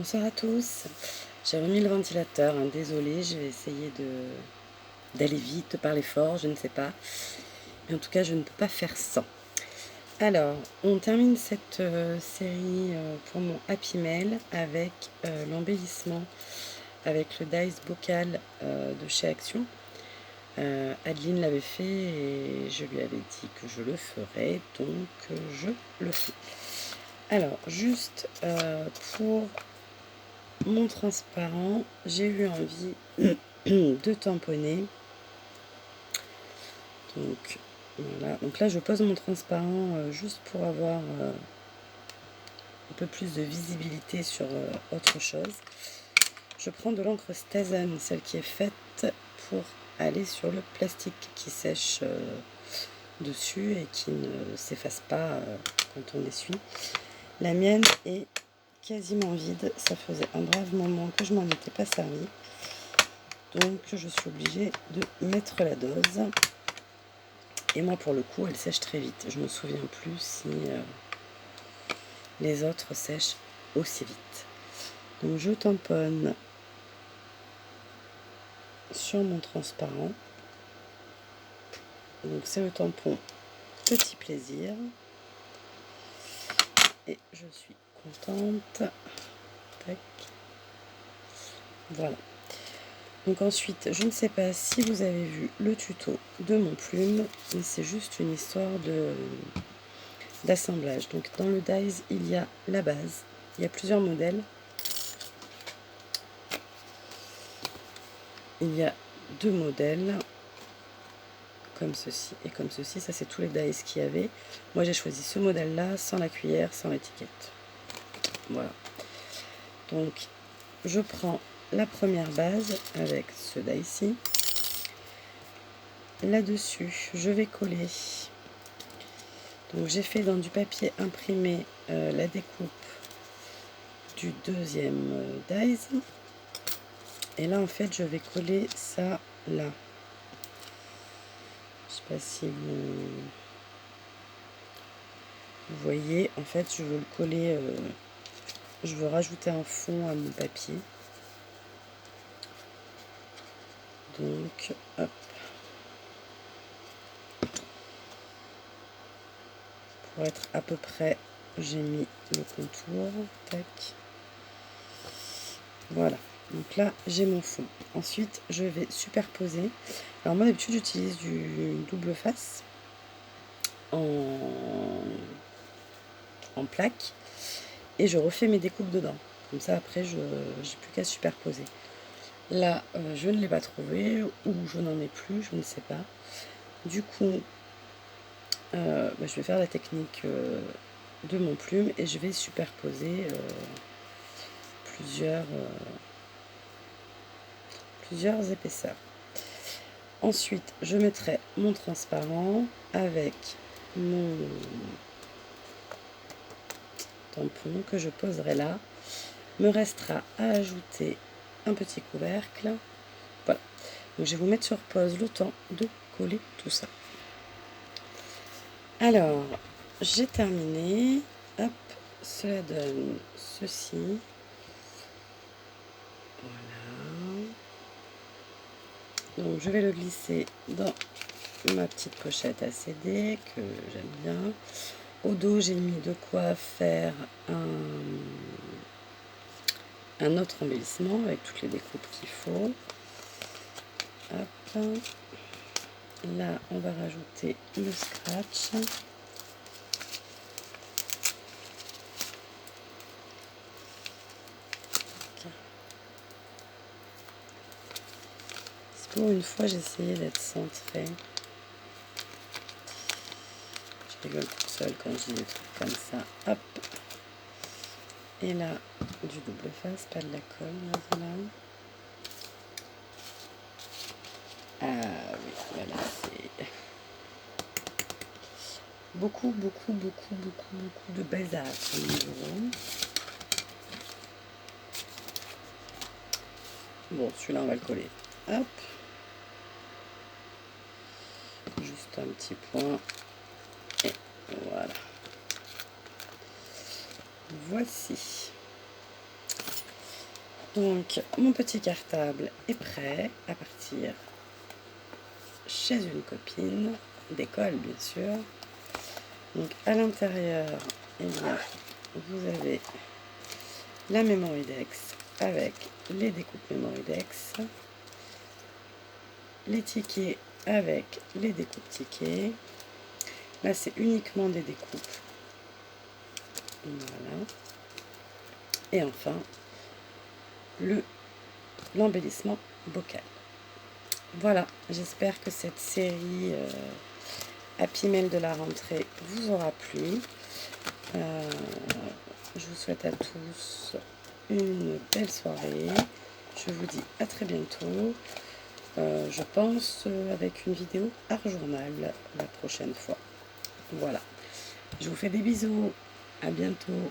Bonsoir à tous. J'ai remis le ventilateur, hein, désolée, je vais essayer d'aller vite, de parler fort, je ne sais pas. Mais en tout cas, je ne peux pas faire sans. Alors, on termine cette série pour mon Happy Mail avec l'embellissement avec le Dice Bocal de chez Action. Adeline l'avait fait et je lui avais dit que je le ferais, donc je le fais. Alors, juste pour mon transparent, j'ai eu envie de tamponner. Donc voilà. Donc là, je pose mon transparent juste pour avoir un peu plus de visibilité sur autre chose. Je prends de l'encre Stazen, celle qui est faite pour aller sur le plastique qui sèche dessus et qui ne s'efface pas quand on essuie. La mienne est quasiment vide, ça faisait un brave moment que je m'en étais pas servi, donc je suis obligée de mettre la dose. Et moi pour le coup elle sèche très vite, je me souviens plus si les autres sèchent aussi vite. Donc je tamponne sur mon transparent, donc c'est le tampon Petit Plaisir et je suis contente. Tac. Voilà. Donc ensuite, je ne sais pas si vous avez vu le tuto de mon plume, mais c'est juste une histoire d'assemblage. Donc dans le dies, il y a la base, il y a plusieurs modèles. Il y a deux modèles, comme ceci et comme ceci. Ça, c'est tous les dies qu'il y avait. Moi, j'ai choisi ce modèle-là, sans la cuillère, sans l'étiquette. Voilà. Donc, je prends la première base avec ce die-ci. Là-dessus, je vais coller. Donc, j'ai fait dans du papier imprimé la découpe du deuxième dies. Et là, en fait, je vais coller ça là. Je sais pas si vous voyez. En fait, je veux le coller. Je veux rajouter un fond à mon papier. Donc, hop. Pour être à peu près, j'ai mis le contour. Tac. Voilà. Donc là, j'ai mon fond. Ensuite, je vais superposer. Alors moi, d'habitude, j'utilise du double face en plaque. Et je refais mes découpes dedans. Comme ça, après, je n'ai plus qu'à superposer. Là, je ne l'ai pas trouvé, ou je n'en ai plus, je ne sais pas. Du coup, je vais faire la technique de mon plume et je vais superposer plusieurs épaisseurs. Ensuite, je mettrai mon transparent avec mon tampon que je poserai là. Me restera à ajouter un petit couvercle. Voilà. Donc je vais vous mettre sur pause le temps de coller tout ça. Alors, j'ai terminé. Hop, cela donne ceci. Voilà. Donc je vais le glisser dans ma petite pochette à CD que j'aime bien. Au dos, j'ai mis de quoi faire un autre embellissement avec toutes les découpes qu'il faut. Hop. Là, on va rajouter le scratch. Pour une fois, j'ai essayé d'être centrée. Je rigole toute seule quand je dis des trucs comme ça. Hop. Et là, du double face, pas de la colle. Voilà. Ah oui, voilà, c'est beaucoup de bazar sur mon bureau. Bon, celui-là, on va le coller. Hop. Juste un petit point. Et voilà. Voici. Donc, mon petit cartable est prêt à partir chez une copine, d'école bien sûr. Donc, à l'intérieur, eh bien, vous avez la Mémoridex avec les découpes Mémoridex, les tickets avec les découpes tickets. Là, c'est uniquement des découpes. Voilà. Et enfin, l'embellissement bocal. Voilà, j'espère que cette série Happy Mail de la rentrée vous aura plu. Je vous souhaite à tous une belle soirée. Je vous dis à très bientôt. Je pense avec une vidéo art journal la prochaine fois. Voilà. Je vous fais des bisous. À bientôt.